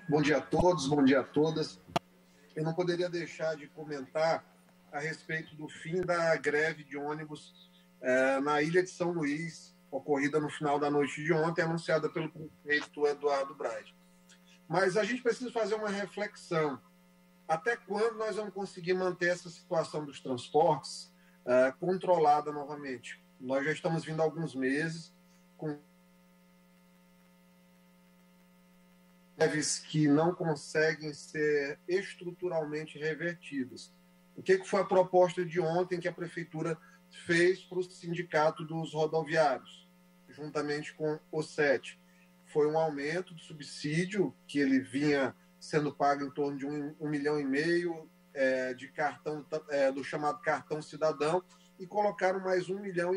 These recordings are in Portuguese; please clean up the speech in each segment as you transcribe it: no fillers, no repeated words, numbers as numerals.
Bom dia a todos, bom dia a todas. Eu não poderia deixar de comentar a respeito do fim da greve de ônibus na Ilha de São Luís, ocorrida no final da noite de ontem, anunciada pelo prefeito Eduardo Braide. Mas a gente precisa fazer uma reflexão. Até quando nós vamos conseguir manter essa situação dos transportes controlada novamente? Nós já estamos vindo há alguns meses com greves que não conseguem ser estruturalmente revertidas. O que foi a proposta de ontem que a Prefeitura fez para o Sindicato dos Rodoviários, juntamente com o SET? Foi um aumento do subsídio, que ele vinha sendo pago em torno de 1,5 milhão de cartão, do chamado cartão cidadão, e colocaram mais 1,5 milhão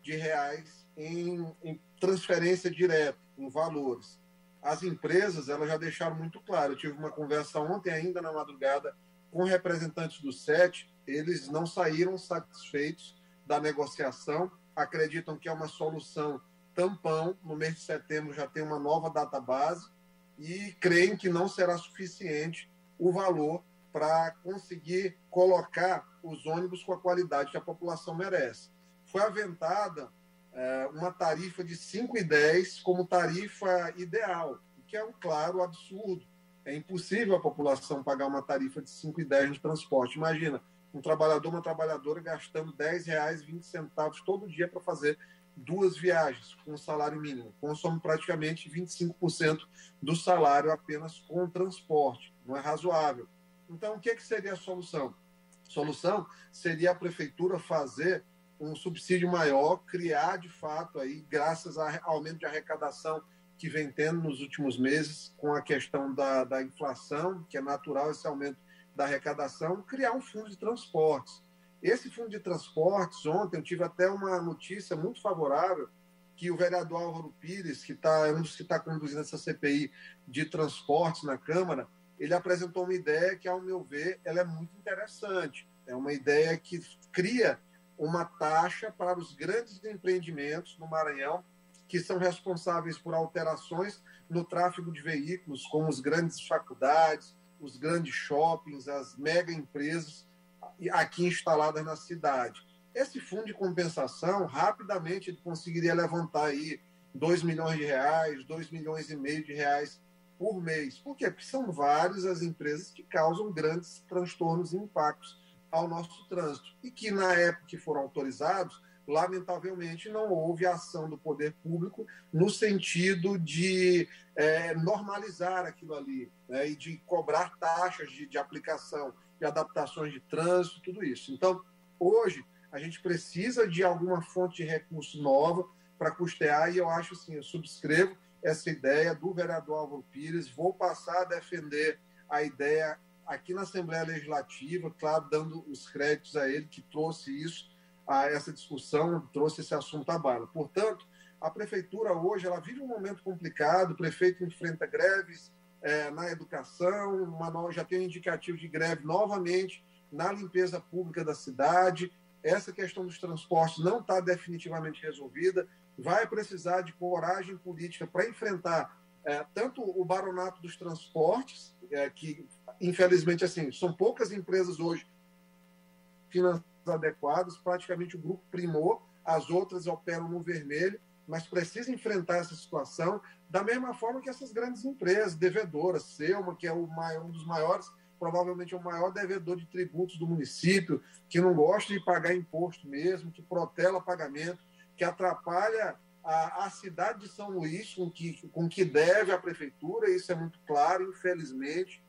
de reais em transferência direta, em valores. As empresas, elas já deixaram muito claro. Eu tive uma conversa ontem, ainda na madrugada, com representantes do SET. Eles não saíram satisfeitos da negociação, acreditam que é uma solução tampão. No mês de setembro já tem uma nova database e creem que não será suficiente o valor para conseguir colocar os ônibus com a qualidade que a população merece. Foi aventada uma tarifa de 5,10 como tarifa ideal, o que é um claro absurdo. É impossível a população pagar uma tarifa de 5,10 no transporte. Imagina, um trabalhador, uma trabalhadora gastando R$10,20 todo dia para fazer 2 viagens com salário mínimo. Consome praticamente 25% do salário apenas com o transporte. Não é razoável. Então, o que seria a solução? A solução seria a Prefeitura fazer um subsídio maior, criar de fato, aí, graças ao aumento de arrecadação que vem tendo nos últimos meses, com a questão da inflação, que é natural esse aumento da arrecadação, criar um fundo de transportes. Esse fundo de transportes, ontem eu tive até uma notícia muito favorável, que o vereador Álvaro Pires, que é um dos que está conduzindo essa CPI de transportes na Câmara, ele apresentou uma ideia que, ao meu ver, ela é muito interessante. É uma ideia que cria uma taxa para os grandes empreendimentos no Maranhão, que são responsáveis por alterações no tráfego de veículos, como as grandes faculdades, os grandes shoppings, as mega empresas aqui instaladas na cidade. Esse fundo de compensação, rapidamente, ele conseguiria levantar aí R$2 milhões, R$2,5 milhões por mês. Por quê? Porque são várias as empresas que causam grandes transtornos e impactos ao nosso trânsito, e que na época que foram autorizados, lamentavelmente não houve ação do poder público no sentido de normalizar aquilo ali, né, e de cobrar taxas de aplicação, de adaptações de trânsito, tudo isso. Então, hoje, a gente precisa de alguma fonte de recurso nova para custear, e eu acho assim, eu subscrevo essa ideia do vereador Álvaro Pires, vou passar a defender a ideia aqui na Assembleia Legislativa, claro, dando os créditos a ele que trouxe isso, a essa discussão, trouxe esse assunto à baila. Portanto, a Prefeitura hoje ela vive um momento complicado, o prefeito enfrenta greves na educação, já tem um indicativo de greve novamente na limpeza pública da cidade, essa questão dos transportes não está definitivamente resolvida, vai precisar de coragem política para enfrentar tanto o baronato dos transportes, que infelizmente assim, são poucas empresas hoje financeiras adequadas, praticamente o grupo primou, as outras operam no vermelho, mas precisa enfrentar essa situação da mesma forma que essas grandes empresas devedoras, Selma, que é um dos maiores, provavelmente é o maior devedor de tributos do município, que não gosta de pagar imposto mesmo, que protela pagamento, que atrapalha a cidade de São Luís com que deve a Prefeitura, isso é muito claro, infelizmente.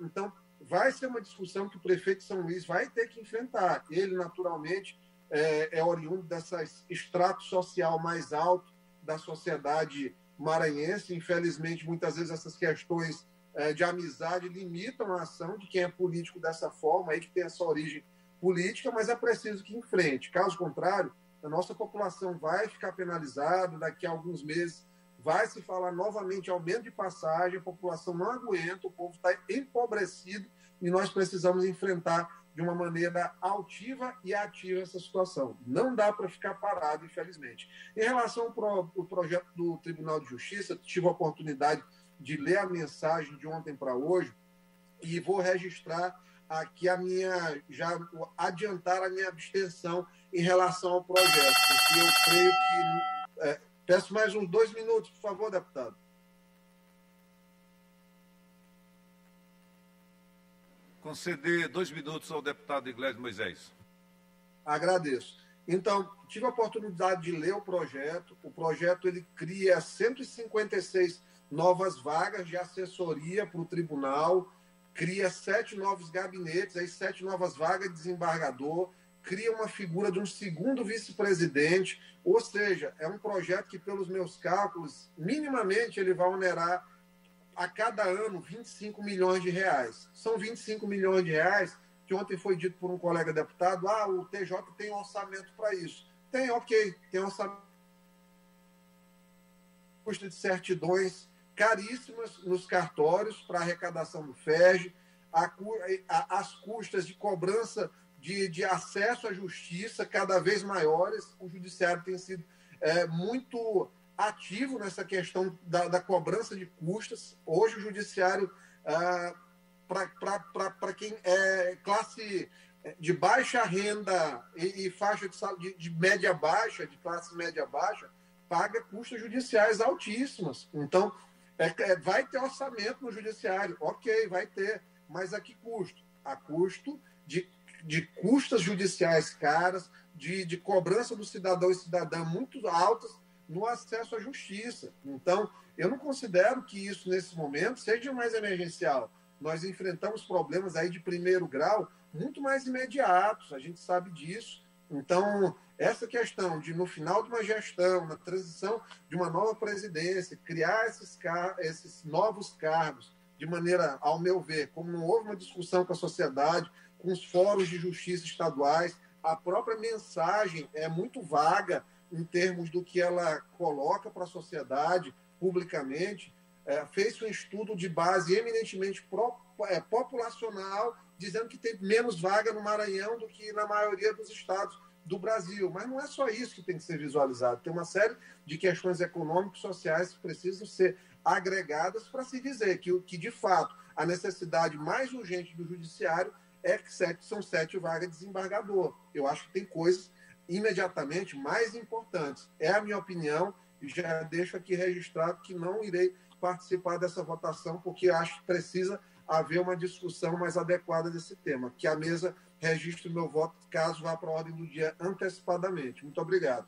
Então, vai ser uma discussão que o prefeito de São Luís vai ter que enfrentar. Ele, naturalmente, é oriundo desse extrato social mais alto da sociedade maranhense. Infelizmente, muitas vezes essas questões de amizade limitam a ação de quem é político dessa forma, aí que tem essa origem política, mas é preciso que enfrente. Caso contrário, a nossa população vai ficar penalizada, daqui a alguns meses vai se falar novamente aumento de passagem, a população não aguenta, o povo está empobrecido e nós precisamos enfrentar de uma maneira altiva e ativa essa situação. Não dá para ficar parado, infelizmente. Em relação ao projeto do Tribunal de Justiça, tive a oportunidade de ler a mensagem de ontem para hoje e vou registrar aqui já adiantar a minha abstenção em relação ao projeto, porque eu creio que... peço mais uns 2 minutos, por favor, deputado. Conceder 2 minutos ao deputado Iglesias Moisés. Agradeço. Então, tive a oportunidade de ler o projeto. O projeto ele cria 156 novas vagas de assessoria para o tribunal, cria 7 novos gabinetes, aí 7 novas vagas de desembargador, cria uma figura de um segundo vice-presidente, ou seja, é um projeto que, pelos meus cálculos, minimamente ele vai onerar a cada ano 25 milhões de reais. São 25 milhões de reais que ontem foi dito por um colega deputado, o TJ tem orçamento para isso. Tem, ok, tem orçamento. Custa de certidões caríssimas nos cartórios para arrecadação do FERJ, as custas de cobrança de acesso à justiça cada vez maiores. O judiciário tem sido muito ativo nessa questão da cobrança de custas. Hoje o judiciário, para quem é classe de baixa renda e faixa de média baixa, de classe média baixa, paga custas judiciais altíssimas. Então, vai ter orçamento no judiciário, ok, vai ter, mas a que custo? A custo de custas judiciais caras, de cobrança do cidadão e cidadã muito altas no acesso à justiça. Então, eu não considero que isso, nesse momento, seja mais emergencial. Nós enfrentamos problemas aí de primeiro grau muito mais imediatos, a gente sabe disso. Então, essa questão de, no final de uma gestão, na transição de uma nova presidência, criar esses novos cargos de maneira, ao meu ver, como não houve uma discussão com a sociedade, com os fóruns de justiça estaduais, a própria mensagem é muito vaga em termos do que ela coloca para a sociedade publicamente. Fez um estudo de base eminentemente populacional, dizendo que tem menos vaga no Maranhão do que na maioria dos estados do Brasil. Mas não é só isso que tem que ser visualizado. Tem uma série de questões econômicas e sociais que precisam ser agregadas para se dizer que, de fato, a necessidade mais urgente do judiciário é que são 7 vagas de desembargador. Eu acho que tem coisas imediatamente mais importantes. É a minha opinião e já deixo aqui registrado que não irei participar dessa votação, porque acho que precisa haver uma discussão mais adequada desse tema. Que a mesa registre o meu voto caso vá para a ordem do dia antecipadamente. Muito obrigado.